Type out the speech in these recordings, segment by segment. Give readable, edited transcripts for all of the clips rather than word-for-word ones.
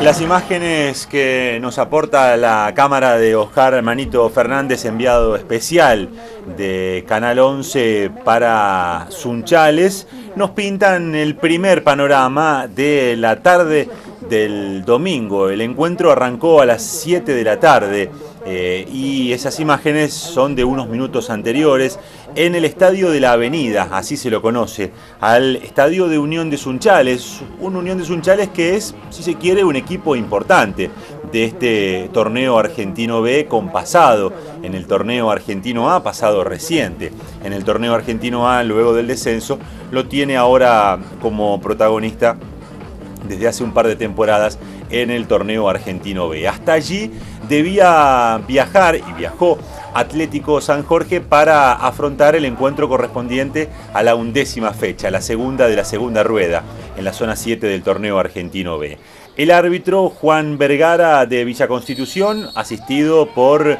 Las imágenes que nos aporta la cámara de Oscar Manito Fernández, enviado especial de Canal 11 para Sunchales, nos pintan el primer panorama de la tarde del domingo. El encuentro arrancó a las 7 de la tarde y esas imágenes son de unos minutos anteriores en el Estadio de la Avenida, así se lo conoce, al Estadio de Unión de Sunchales, un Unión de Sunchales que es, si se quiere, un equipo importante de este torneo argentino B con pasado en el torneo argentino A, pasado reciente. En el torneo argentino A, luego del descenso, lo tiene ahora como protagonista desde hace un par de temporadas en el torneo argentino B. Hasta allí debía viajar, y viajó, Atlético San Jorge para afrontar el encuentro correspondiente a la 11ª fecha, la segunda de la segunda rueda, en la zona 7 del torneo argentino B. El árbitro Juan Vergara de Villa Constitución, asistido por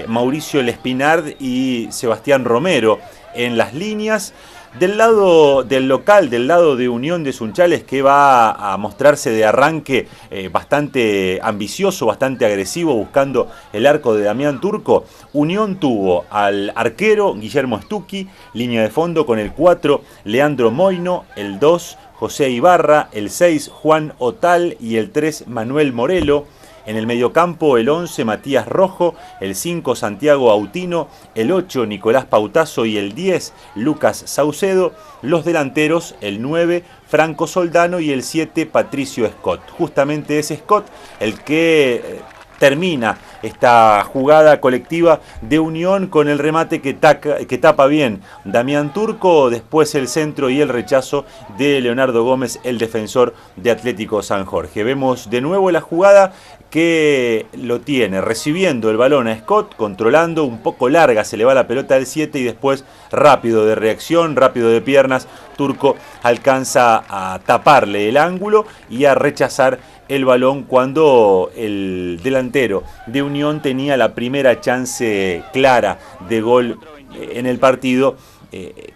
Mauricio Lespinard y Sebastián Romero en las líneas. Del lado del local, del lado de Unión de Sunchales, que va a mostrarse de arranque bastante ambicioso, bastante agresivo, buscando el arco de Damián Turco, Unión tuvo al arquero Guillermo Stucchi, línea de fondo con el 4 Leandro Moino, el 2 José Ibarra, el 6 Juan Otal y el 3 Manuel Morelo. En el mediocampo el 11 Matías Rojo, el 5 Santiago Autino, el 8 Nicolás Pautazo y el 10 Lucas Saucedo. Los delanteros el 9 Franco Soldano y el 7 Patricio Scott. Justamente es Scott el que termina esta jugada colectiva de Unión con el remate que tapa bien Damián Turco, después el centro y el rechazo de Leonardo Gómez, el defensor de Atlético San Jorge. Vemos de nuevo la jugada que lo tiene recibiendo el balón a Scott, controlando, un poco larga, se le va la pelota al 7 y después rápido de reacción, rápido de piernas, Turco alcanza a taparle el ángulo y a rechazar el balón cuando el delantero de Unión tenía la primera chance clara de gol en el partido,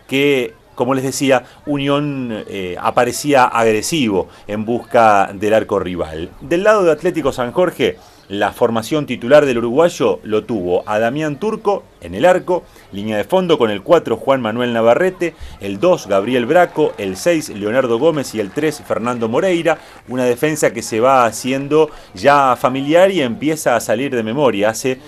que, como les decía, Unión aparecía agresivo en busca del arco rival. Del lado de Atlético San Jorge, la formación titular del uruguayo lo tuvo a Damián Turco en el arco, línea de fondo con el 4 Juan Manuel Navarrete, el 2 Gabriel Braco, el 6 Leonardo Gómez y el 3 Fernando Moreira. Una defensa que se va haciendo ya familiar y empieza a salir de memoria. Hace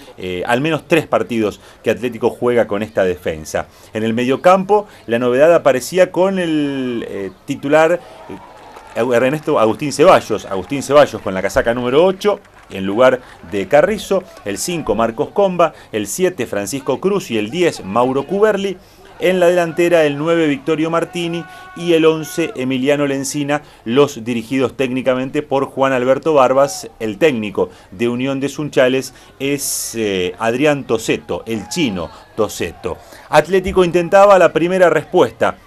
al menos 3 partidos que Atlético juega con esta defensa. En el mediocampo la novedad aparecía con el titular Ernesto Agustín Ceballos con la casaca número 8 en lugar de Carrizo, el 5 Marcos Comba, el 7 Francisco Cruz y el 10 Mauro Cuberli. En la delantera el 9 Victorio Martini y el 11 Emiliano Lencina, los dirigidos técnicamente por Juan Alberto Barbas. El técnico de Unión de Sunchales es Adrián Toseto, el chino Toseto. Atlético intentaba la primera respuesta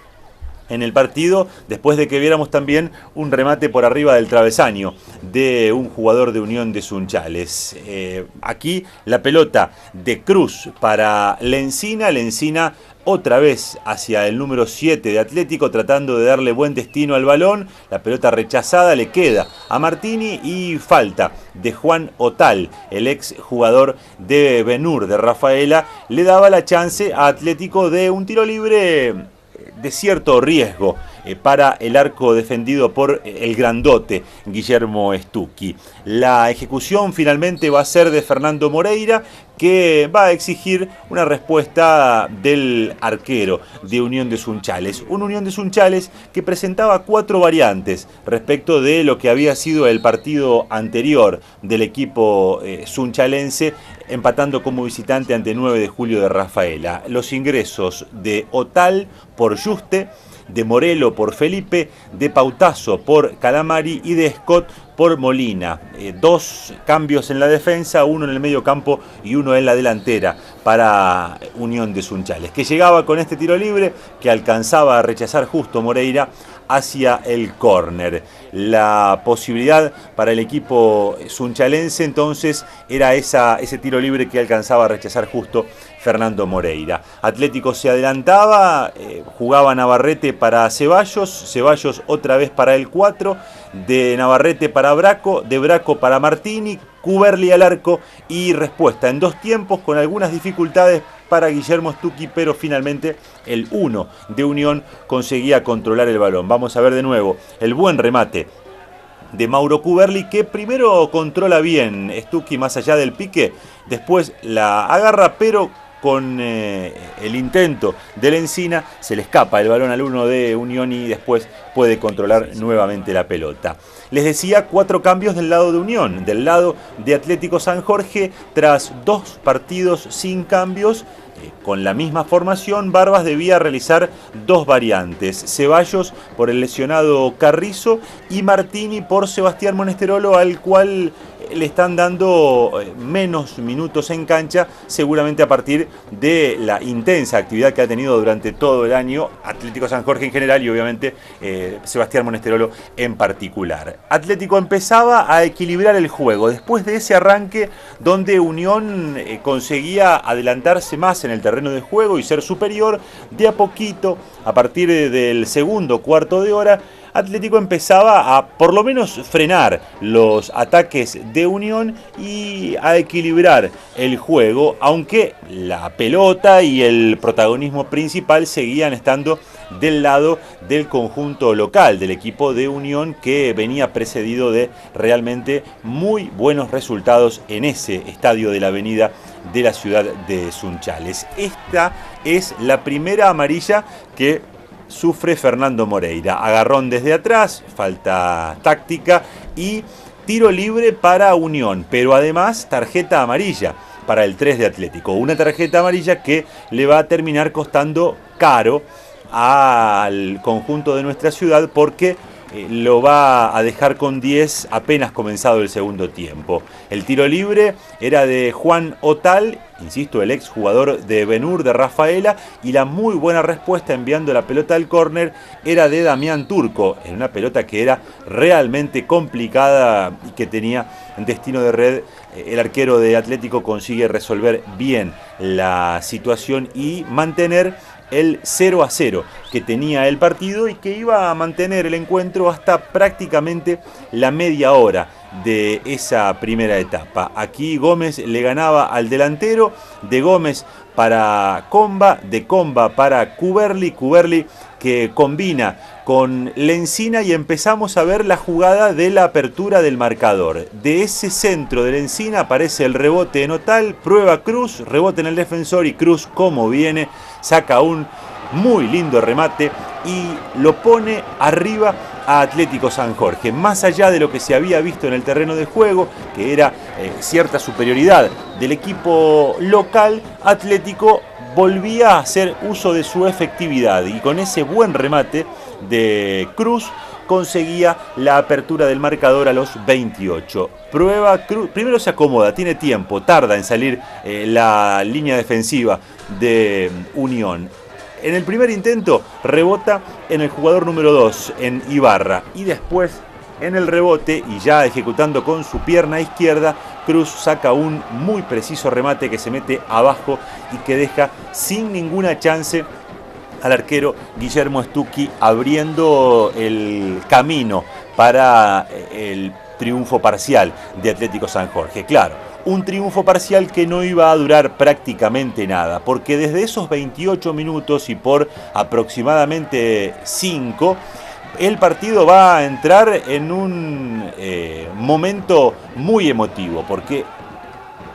en el partido, después de que viéramos también un remate por arriba del travesaño de un jugador de Unión de Sunchales. Aquí la pelota de Cruz para Lencina, Lencina otra vez hacia el número 7 de Atlético, tratando de darle buen destino al balón. La pelota rechazada le queda a Martini y falta de Juan Otal, el ex jugador de Benur de Rafaela, le daba la chance a Atlético de un tiro libre de cierto riesgo para el arco defendido por el grandote Guillermo Stucchi. La ejecución finalmente va a ser de Fernando Moreira, que va a exigir una respuesta del arquero de Unión de Sunchales. Un Unión de Sunchales que presentaba 4 variantes respecto de lo que había sido el partido anterior del equipo sunchalense, empatando como visitante ante 9 de Julio de Rafaela. Los ingresos de Otal por Juste, de Morelo por Felipe, de Pautazo por Calamari y de Scott por Molina. 2 cambios en la defensa, uno en el medio campo y uno en la delantera para Unión de Sunchales, que llegaba con este tiro libre que alcanzaba a rechazar justo Moreira hacia el córner. La posibilidad para el equipo sunchalense entonces era ese tiro libre que alcanzaba a rechazar justo Fernando Moreira. Atlético se adelantaba, jugaba Navarrete para Ceballos, Ceballos otra vez para el 4, de Navarrete para Braco, de Braco para Martini, Cuberli al arco y respuesta en 2 tiempos con algunas dificultades para Guillermo Stucchi, pero finalmente el 1 de Unión conseguía controlar el balón. Vamos a ver de nuevo el buen remate de Mauro Cuberli, que primero controla bien Stucchi más allá del pique, después la agarra, pero con el intento de Lencina se le escapa el balón al 1 de Unión y después puede controlar nuevamente la pelota. Les decía, 4 cambios del lado de Unión. Del lado de Atlético San Jorge, tras 2 partidos sin cambios, con la misma formación, Barbas debía realizar 2 variantes. Ceballos por el lesionado Carrizo y Martini por Sebastián Monesterolo, al cual le están dando menos minutos en cancha, seguramente a partir de la intensa actividad que ha tenido durante todo el año Atlético San Jorge en general y obviamente Sebastián Monesterolo en particular. Atlético empezaba a equilibrar el juego después de ese arranque donde Unión conseguía adelantarse más en el terreno de juego y ser superior. De a poquito, a partir del segundo cuarto de hora, Atlético empezaba a por lo menos frenar los ataques de Unión y a equilibrar el juego, aunque la pelota y el protagonismo principal seguían estando del lado del conjunto local, del equipo de Unión, que venía precedido de realmente muy buenos resultados en ese estadio de la Avenida de la ciudad de Sunchales. Esta es la primera amarilla que sufre Fernando Moreira. Agarrón desde atrás, falta táctica y tiro libre para Unión, pero además tarjeta amarilla para el 3 de Atlético. Una tarjeta amarilla que le va a terminar costando caro al conjunto de nuestra ciudad porque lo va a dejar con 10 apenas comenzado el segundo tiempo. El tiro libre era de Juan Otal, insisto, el ex jugador de Ben-Hur de Rafaela, y la muy buena respuesta enviando la pelota al córner era de Damián Turco, en una pelota que era realmente complicada y que tenía destino de red. El arquero de Atlético consigue resolver bien la situación y mantener el 0-0 que tenía el partido y que iba a mantener el encuentro hasta prácticamente la media hora de esa primera etapa. Aquí Gómez le ganaba al delantero, de Gómez para Comba, de Comba para Cuberli, Cuberli que combina con Lencina y empezamos a ver la jugada de la apertura del marcador. De ese centro de Lencina aparece el rebote en Otal, prueba Cruz, rebote en el defensor y Cruz, como viene, saca un muy lindo remate y lo pone arriba a Atlético San Jorge. Más allá de lo que se había visto en el terreno de juego, que era cierta superioridad del equipo local, Atlético volvía a hacer uso de su efectividad y con ese buen remate de Cruz conseguía la apertura del marcador a los 28. Prueba Cruz, primero se acomoda, tiene tiempo, tarda en salir la línea defensiva de Unión. En el primer intento rebota en el jugador número 2, en Ibarra, y después en el rebote y ya ejecutando con su pierna izquierda, Cruz saca un muy preciso remate que se mete abajo y que deja sin ninguna chance al arquero Guillermo Stucchi, abriendo el camino para el triunfo parcial de Atlético San Jorge. Claro, un triunfo parcial que no iba a durar prácticamente nada, porque desde esos 28 minutos y por aproximadamente 5, el partido va a entrar en un momento muy emotivo, porque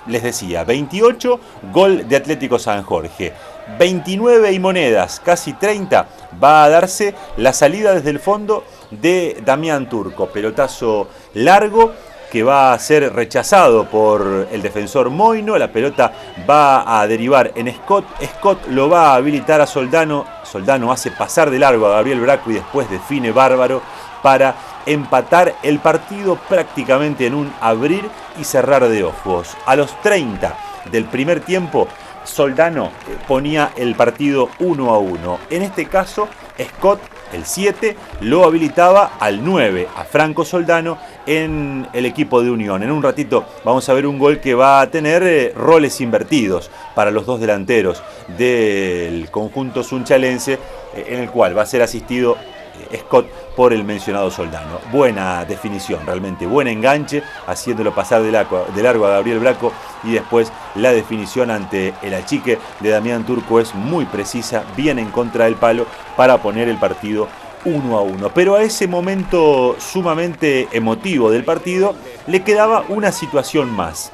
les decía, 28, gol de Atlético San Jorge. 29 y monedas, casi 30, va a darse la salida desde el fondo de Damián Turco. Pelotazo largo que va a ser rechazado por el defensor Moino. La pelota va a derivar en Scott. Scott lo va a habilitar a Soldano. Soldano hace pasar de largo a Gabriel Braco y después define bárbaro para empatar el partido prácticamente en un abrir y cerrar de ojos. A los 30 del primer tiempo, Soldano ponía el partido 1-1. En este caso, Scott el 7 lo habilitaba al 9, a Franco Soldano, en el equipo de Unión. En un ratito vamos a ver un gol que va a tener roles invertidos para los dos delanteros del conjunto sunchalense, en el cual va a ser asistido Scott por el mencionado Soldano. Buena definición, realmente buen enganche, haciéndolo pasar de largo a Gabriel Braco, y después la definición ante el achique de Damián Turco es muy precisa, bien en contra del palo para poner el partido 1-1. Pero a ese momento sumamente emotivo del partido le quedaba una situación más.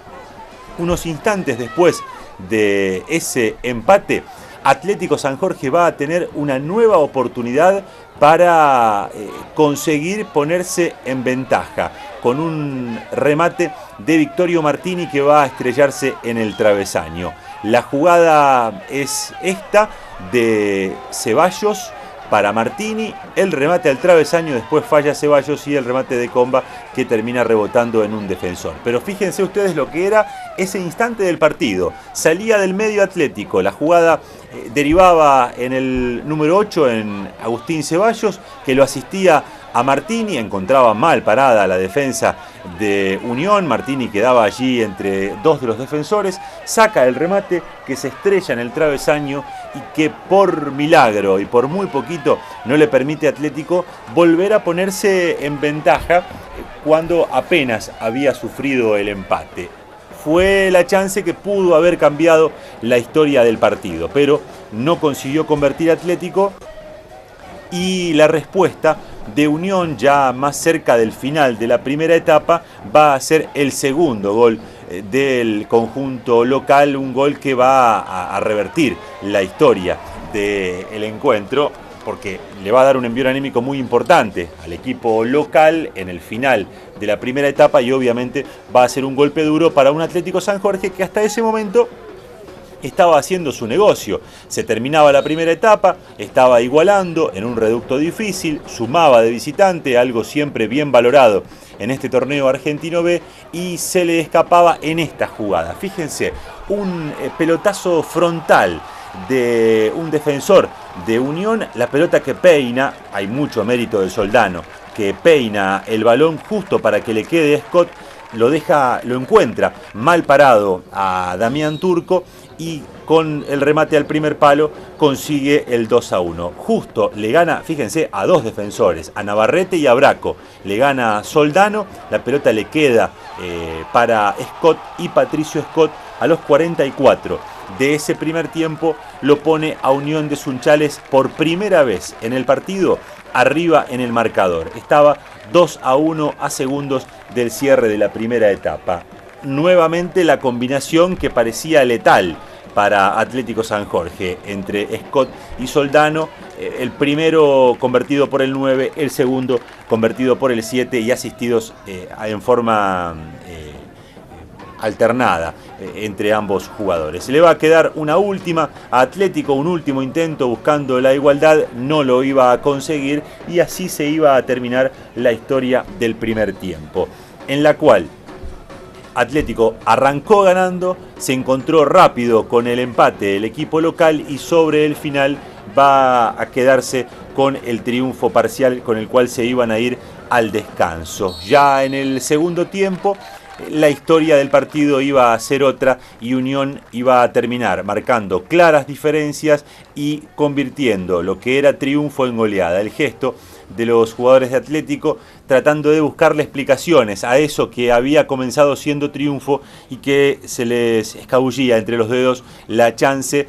Unos instantes después de ese empate, Atlético San Jorge va a tener una nueva oportunidad para conseguir ponerse en ventaja, con un remate de Victorio Martini que va a estrellarse en el travesaño. La jugada es esta, de Ceballos para Martini, el remate al travesaño, después falla Ceballos y el remate de Comba que termina rebotando en un defensor. Pero fíjense ustedes lo que era ese instante del partido. Salía del medio Atlético, la jugada derivaba en el número 8, en Agustín Ceballos, que lo asistía a Martini, encontraba mal parada la defensa de Unión, Martini quedaba allí entre dos de los defensores, saca el remate que se estrella en el travesaño y que por milagro y por muy poquito no le permite a Atlético volver a ponerse en ventaja cuando apenas había sufrido el empate. Fue la chance que pudo haber cambiado la historia del partido, pero no consiguió convertir a Atlético, y la respuesta de Unión, ya más cerca del final de la primera etapa, va a ser el segundo gol del conjunto local, un gol que va a revertir la historia del encuentro, porque le va a dar un envío anímico muy importante al equipo local en el final de la primera etapa, y obviamente va a ser un golpe duro para un Atlético San Jorge que hasta ese momento estaba haciendo su negocio. Se terminaba la primera etapa, estaba igualando en un reducto difícil, sumaba de visitante, algo siempre bien valorado en este torneo argentino B, y se le escapaba en esta jugada. Fíjense, un pelotazo frontal de un defensor de Unión, la pelota que peina, hay mucho mérito del Soldano, que peina el balón justo para que le quede a Scott, lo encuentra mal parado a Damián Turco, y con el remate al primer palo consigue el 2-1. Justo le gana, fíjense, a dos defensores, a Navarrete y a Braco. Le gana Soldano, la pelota le queda para Scott, y Patricio Scott a los 44 de ese primer tiempo lo pone a Unión de Sunchales por primera vez en el partido arriba en el marcador. Estaba 2-1 a segundos del cierre de la primera etapa. Nuevamente la combinación que parecía letal para Atlético San Jorge entre Scott y Soldano, el primero convertido por el 9, el segundo convertido por el 7 y asistidos en forma alternada entre ambos jugadores. Le va a quedar una última a Atlético, un último intento buscando la igualdad, no lo iba a conseguir, y así se iba a terminar la historia del primer tiempo, en la cual Atlético arrancó ganando, se encontró rápido con el empate el equipo local, y sobre el final va a quedarse con el triunfo parcial con el cual se iban a ir al descanso. Ya en el segundo tiempo la historia del partido iba a ser otra, y Unión iba a terminar marcando claras diferencias y convirtiendo lo que era triunfo en goleada. El gesto de los jugadores de Atlético tratando de buscarle explicaciones a eso que había comenzado siendo triunfo y que se les escabullía entre los dedos la chance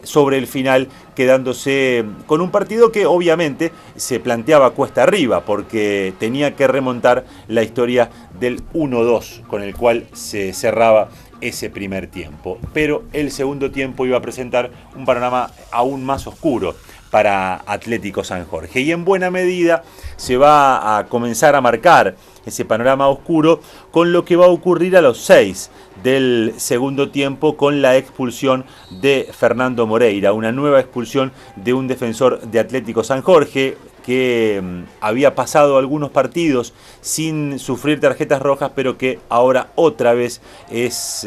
sobre el final, quedándose con un partido que obviamente se planteaba cuesta arriba, porque tenía que remontar la historia del 1-2 con el cual se cerraba ese primer tiempo. Pero el segundo tiempo iba a presentar un panorama aún más oscuro para Atlético San Jorge, y en buena medida se va a comenzar a marcar ese panorama oscuro con lo que va a ocurrir a los 6 del segundo tiempo, con la expulsión de Fernando Moreira, una nueva expulsión de un defensor de Atlético San Jorge que había pasado algunos partidos sin sufrir tarjetas rojas, pero que ahora otra vez es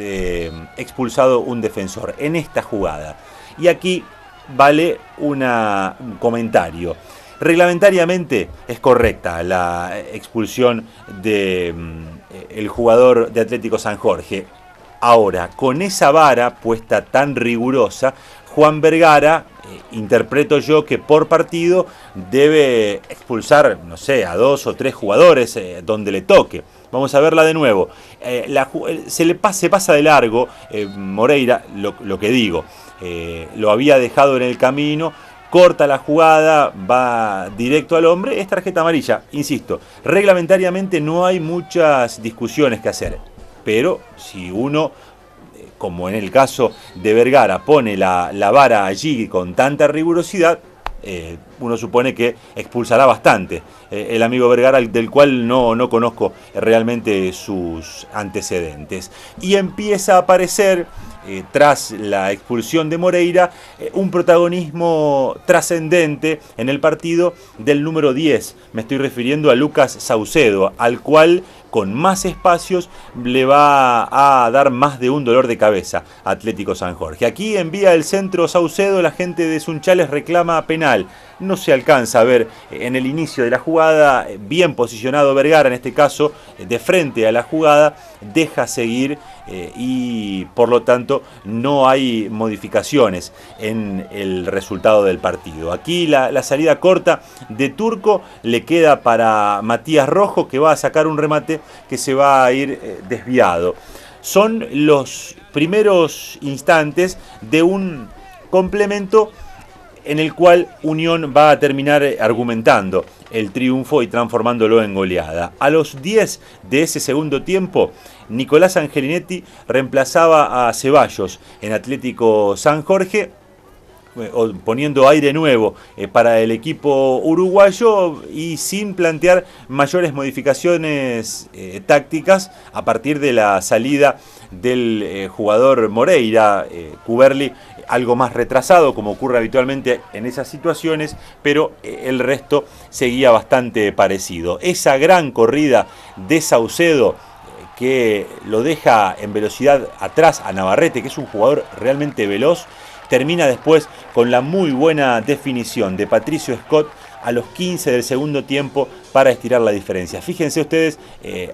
expulsado un defensor en esta jugada. Y aquí vale un comentario. Reglamentariamente es correcta la expulsión de el jugador de Atlético San Jorge. Ahora, con esa vara puesta tan rigurosa, Juan Vergara, interpreto yo que por partido debe expulsar, no sé, a 2 o 3 jugadores donde le toque. Vamos a verla de nuevo. Se pasa de largo Moreira, lo que digo. Lo había dejado en el camino, corta la jugada, va directo al hombre, es tarjeta amarilla. Insisto, reglamentariamente no hay muchas discusiones que hacer. Pero si uno, como en el caso de Vergara, pone la vara allí con tanta rigurosidad, uno supone que expulsará bastante. El amigo Vergara, del cual no conozco realmente sus antecedentes. Y empieza a aparecer, tras la expulsión de Moreira, un protagonismo trascendente en el partido del número 10. Me estoy refiriendo a Lucas Saucedo, al cual con más espacios le va a dar más de un dolor de cabeza a Atlético San Jorge. Aquí envía el centro Saucedo, la gente de Sunchales reclama penal. No se alcanza a ver en el inicio de la jugada, bien posicionado Vergara en este caso, de frente a la jugada, deja seguir y por lo tanto no hay modificaciones en el resultado del partido. Aquí la salida corta de Turco le queda para Matías Rojo, que va a sacar un remate que se va a ir desviado. Son los primeros instantes de un complemento en el cual Unión va a terminar argumentando el triunfo y transformándolo en goleada. A los 10 de ese segundo tiempo, Nicolás Angelinetti reemplazaba a Ceballos en Atlético San Jorge, poniendo aire nuevo para el equipo uruguayo y sin plantear mayores modificaciones tácticas a partir de la salida del jugador Moreira. Cuberli algo más retrasado, como ocurre habitualmente en esas situaciones, pero el resto seguía bastante parecido. Esa gran corrida de Saucedo, que lo deja en velocidad atrás a Navarrete, que es un jugador realmente veloz, termina después con la muy buena definición de Patricio Scott a los 15 del segundo tiempo para estirar la diferencia. Fíjense ustedes,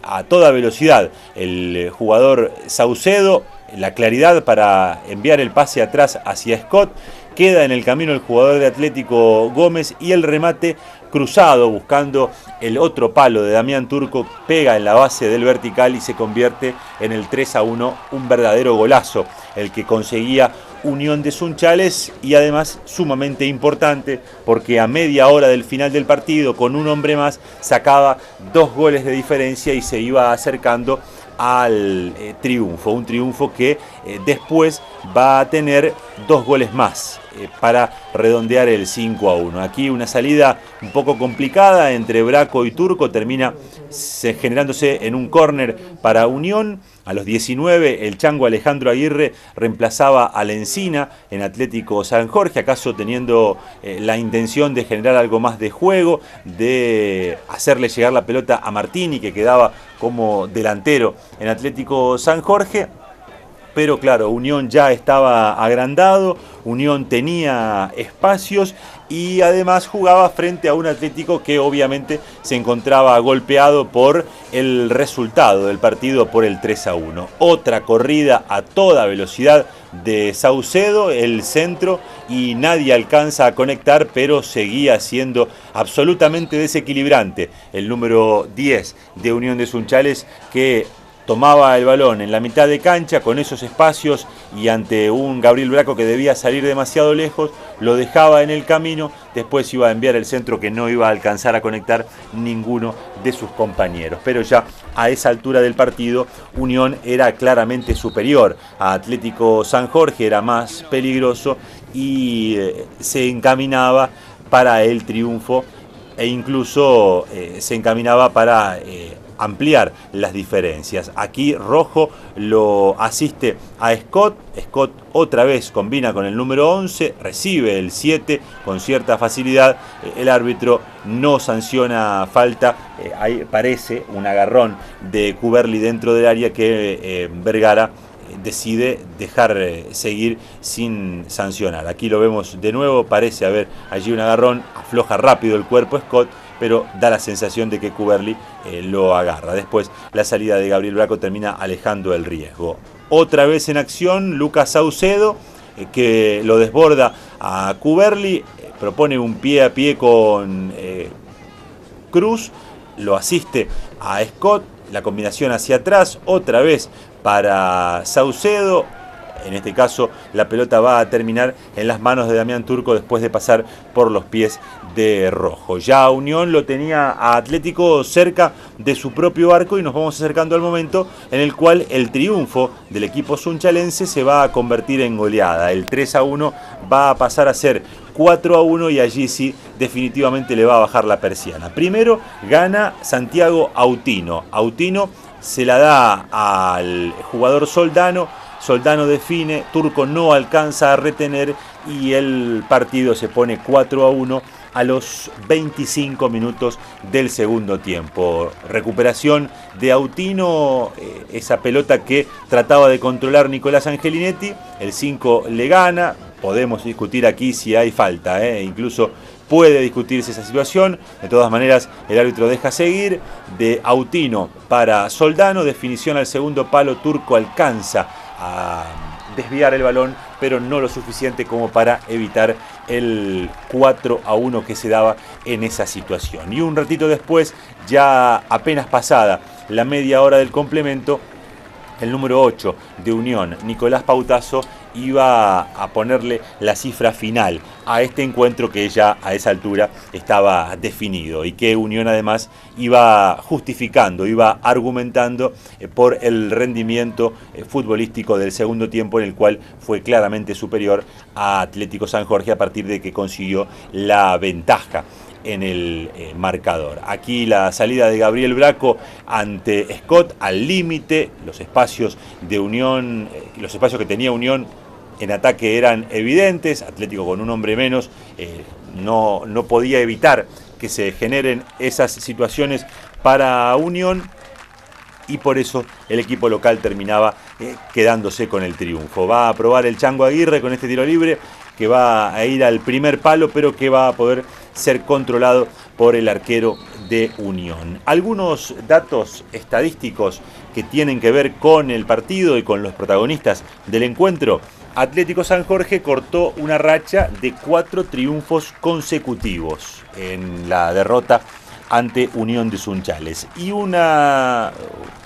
a toda velocidad el jugador Saucedo, la claridad para enviar el pase atrás hacia Scott, queda en el camino el jugador de Atlético Gómez y el remate cruzado buscando el otro palo de Damián Turco pega en la base del vertical y se convierte en el 3-1, un verdadero golazo el que conseguía Unión de Sunchales, y además sumamente importante porque a media hora del final del partido, con un hombre más, sacaba 2 goles de diferencia y se iba acercando al triunfo, un triunfo que después va a tener 2 goles más para redondear el 5-1. Aquí una salida un poco complicada entre Braco y Turco, termina generándose en un córner para Unión. A los 19 el chango Alejandro Aguirre reemplazaba a Lencina en Atlético San Jorge, acaso teniendo la intención de generar algo más de juego, de hacerle llegar la pelota a Martini, que quedaba como delantero en Atlético San Jorge. Pero claro, Unión ya estaba agrandado, Unión tenía espacios y además jugaba frente a un Atlético que obviamente se encontraba golpeado por el resultado del partido, por el 3-1. Otra corrida a toda velocidad de Saucedo, el centro, y nadie alcanza a conectar, pero seguía siendo absolutamente desequilibrante el número 10 de Unión de Sunchales, que tomaba el balón en la mitad de cancha con esos espacios y ante un Gabriel Braco que debía salir demasiado lejos, lo dejaba en el camino, después iba a enviar el centro que no iba a alcanzar a conectar ninguno de sus compañeros. Pero ya a esa altura del partido, Unión era claramente superior a Atlético San Jorge, era más peligroso y se encaminaba para el triunfo e incluso se encaminaba para ampliar las diferencias. Aquí Rojo lo asiste a Scott. Scott otra vez combina con el número 11, recibe el 7 con cierta facilidad. El árbitro no sanciona falta. Ahí parece un agarrón de Cuberli dentro del área que Vergara decide dejar seguir sin sancionar. Aquí lo vemos de nuevo, parece haber allí un agarrón, afloja rápido el cuerpo Scott, pero da la sensación de que Cuberli lo agarra. Después la salida de Gabriel Braco termina alejando el riesgo. Otra vez en acción Lucas Saucedo, que lo desborda a Cuberli, propone un pie a pie con Cruz, lo asiste a Scott, la combinación hacia atrás, otra vez para Saucedo. En este caso la pelota va a terminar en las manos de Damián Turco después de pasar por los pies de Rojo. Ya Unión lo tenía a Atlético cerca de su propio arco y nos vamos acercando al momento en el cual el triunfo del equipo sunchalense se va a convertir en goleada. El 3-1 va a pasar a ser 4-1 y allí sí definitivamente le va a bajar la persiana. Primero gana Santiago Autino. Autino se la da al jugador Soldano. Soldano define, Turco no alcanza a retener y el partido se pone 4-1 a los 25 minutos del segundo tiempo. Recuperación de Autino, esa pelota que trataba de controlar Nicolás Angelinetti, el 5 le gana, podemos discutir aquí si hay falta, incluso puede discutirse esa situación. De todas maneras, el árbitro deja seguir. De Autino para Soldano, definición al segundo palo, Turco alcanza a desviar el balón, pero no lo suficiente como para evitar el 4-1 que se daba en esa situación. Y un ratito después, ya apenas pasada la media hora del complemento, el número 8 de Unión, Nicolás Pautazo, iba a ponerle la cifra final a este encuentro que ya a esa altura estaba definido y que Unión además iba justificando, iba argumentando por el rendimiento futbolístico del segundo tiempo, en el cual fue claramente superior a Atlético San Jorge a partir de que consiguió la ventaja en el marcador. Aquí la salida de Gabriel Braco ante Scott al límite, los espacios de Unión, los espacios que tenía Unión en ataque eran evidentes. Atlético con un hombre menos no podía evitar que se generen esas situaciones para Unión y por eso el equipo local terminaba quedándose con el triunfo. Va a probar el Chango Aguirre con este tiro libre que va a ir al primer palo, pero que va a poder ser controlado por el arquero de Unión. Algunos datos estadísticos que tienen que ver con el partido y con los protagonistas del encuentro. Atlético San Jorge cortó una racha de 4 triunfos consecutivos en la derrota ante Unión de Sunchales. Y una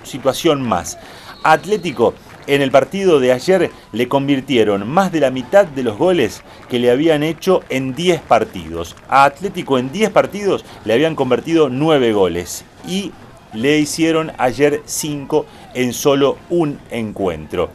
situación más. Atlético en el partido de ayer le convirtieron más de la mitad de los goles que le habían hecho en 10 partidos. A Atlético en 10 partidos le habían convertido 9 goles y le hicieron ayer 5 en solo un encuentro.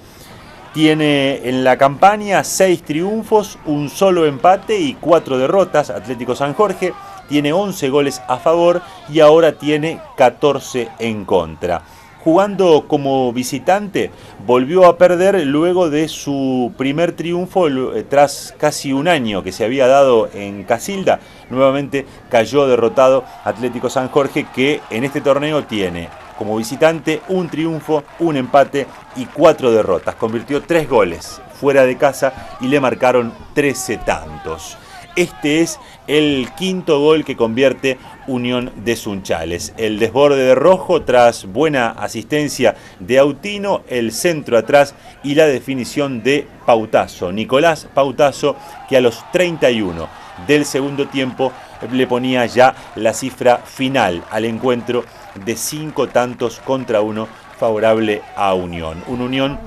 Tiene en la campaña 6 triunfos, un solo empate y 4 derrotas. Atlético San Jorge tiene 11 goles a favor y ahora tiene 14 en contra. Jugando como visitante, volvió a perder luego de su primer triunfo tras casi un año que se había dado en Casilda. Nuevamente cayó derrotado Atlético San Jorge, que en este torneo tiene como visitante un triunfo, un empate y 4 derrotas. Convirtió 3 goles fuera de casa y le marcaron 13 tantos. Este es el quinto gol que convierte Unión de Sunchales. El desborde de Rojo tras buena asistencia de Autino, el centro atrás y la definición de Pautazo. Nicolás Pautazo, que a los 31 del segundo tiempo le ponía ya la cifra final al encuentro de 5 tantos contra 1 favorable a Unión. Un Unión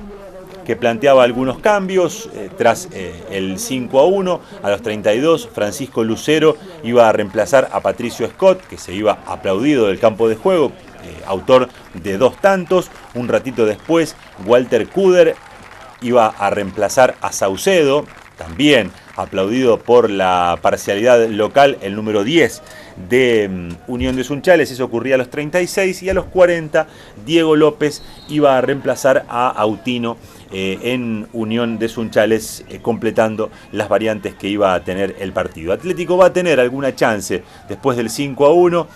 que planteaba algunos cambios tras el 5-1 a los 32. Francisco Lucero iba a reemplazar a Patricio Scott, que se iba aplaudido del campo de juego, autor de 2 tantos. Un ratito después, Walter Kuder iba a reemplazar a Saucedo, también aplaudido por la parcialidad local, el número 10 de Unión de Sunchales. Eso ocurría a los 36 y a los 40 Diego López iba a reemplazar a Autino en Unión de Sunchales, completando las variantes que iba a tener el partido. Atlético va a tener alguna chance después del 5-1.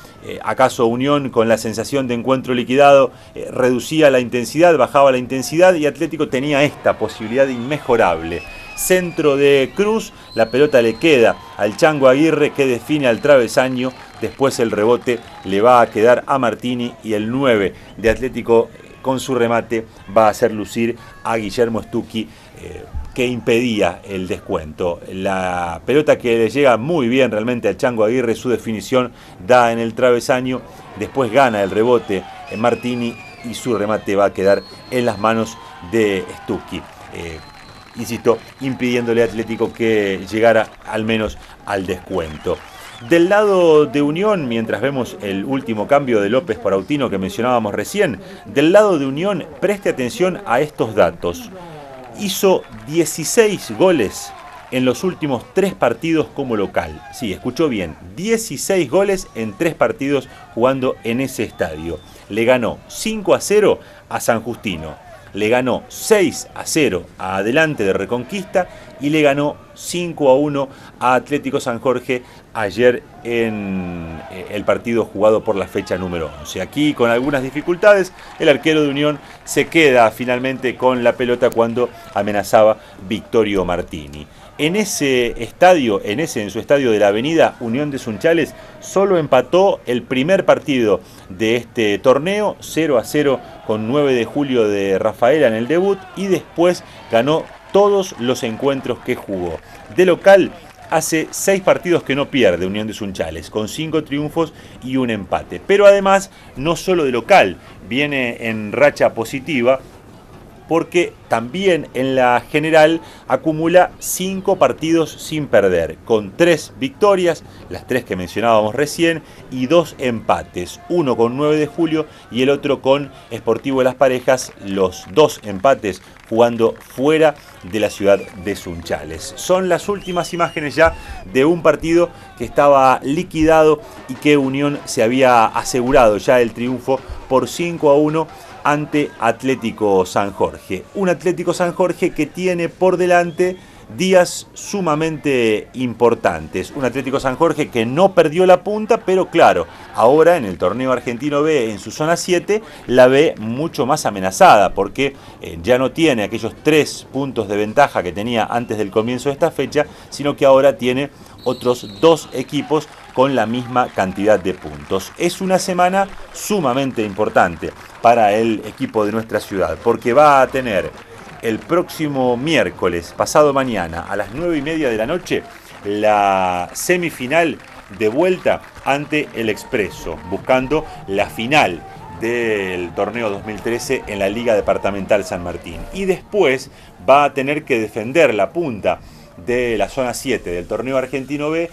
¿Acaso Unión, con la sensación de encuentro liquidado, reducía la intensidad, bajaba la intensidad, y Atlético tenía esta posibilidad inmejorable? Centro de Cruz, la pelota le queda al Chango Aguirre, que define al travesaño. Después el rebote le va a quedar a Martini, y el 9 de Atlético, con su remate, va a hacer lucir a Guillermo Stucchi, que impedía el descuento. La pelota que le llega muy bien realmente al Chango Aguirre, su definición da en el travesaño. Después gana el rebote en Martini, y su remate va a quedar en las manos de Stucchi. Insisto, impidiéndole a Atlético que llegara al menos al descuento. Del lado de Unión, mientras vemos el último cambio de López por Autino que mencionábamos recién, del lado de Unión, preste atención a estos datos. Hizo 16 goles en los últimos 3 partidos como local. Sí, escuchó bien, 16 goles en 3 partidos jugando en ese estadio. Le ganó 5-0 a San Justino, le ganó 6-0 a Adelante de Reconquista, y le ganó 5-1 a Atlético San Jorge ayer en el partido jugado por la fecha número 11. Aquí, con algunas dificultades, el arquero de Unión se queda finalmente con la pelota cuando amenazaba Victorio Martini. En ese estadio, en su estadio de la Avenida, Unión de Sunchales solo empató el primer partido de este torneo, 0-0 con 9 de julio de Rafaela en el debut, y después ganó todos los encuentros que jugó. De local, hace 6 partidos que no pierde Unión de Sunchales, con 5 triunfos y un empate. Pero además, no solo de local, viene en racha positiva, porque también en la general acumula 5 partidos sin perder, con 3 victorias, las 3 que mencionábamos recién, y 2 empates, uno con 9 de julio y el otro con Sportivo de Las Parejas, los 2 empates jugando fuera de la ciudad de Sunchales. Son las últimas imágenes ya de un partido que estaba liquidado y que Unión se había asegurado ya el triunfo por 5-1 ante Atlético San Jorge. Un Atlético San Jorge que tiene por delante días sumamente importantes. Un Atlético San Jorge que no perdió la punta, pero claro, ahora en el torneo argentino B, en su zona 7, la ve mucho más amenazada, porque ya no tiene aquellos 3 puntos de ventaja que tenía antes del comienzo de esta fecha, sino que ahora tiene otros 2 equipos con la misma cantidad de puntos. Es una semana sumamente importante para el equipo de nuestra ciudad, porque va a tener el próximo miércoles, pasado mañana, a las 9:30 de la noche, la semifinal de vuelta ante el Expreso, buscando la final del torneo 2013 en la Liga Departamental San Martín. Y después va a tener que defender la punta de la zona 7 del torneo argentino B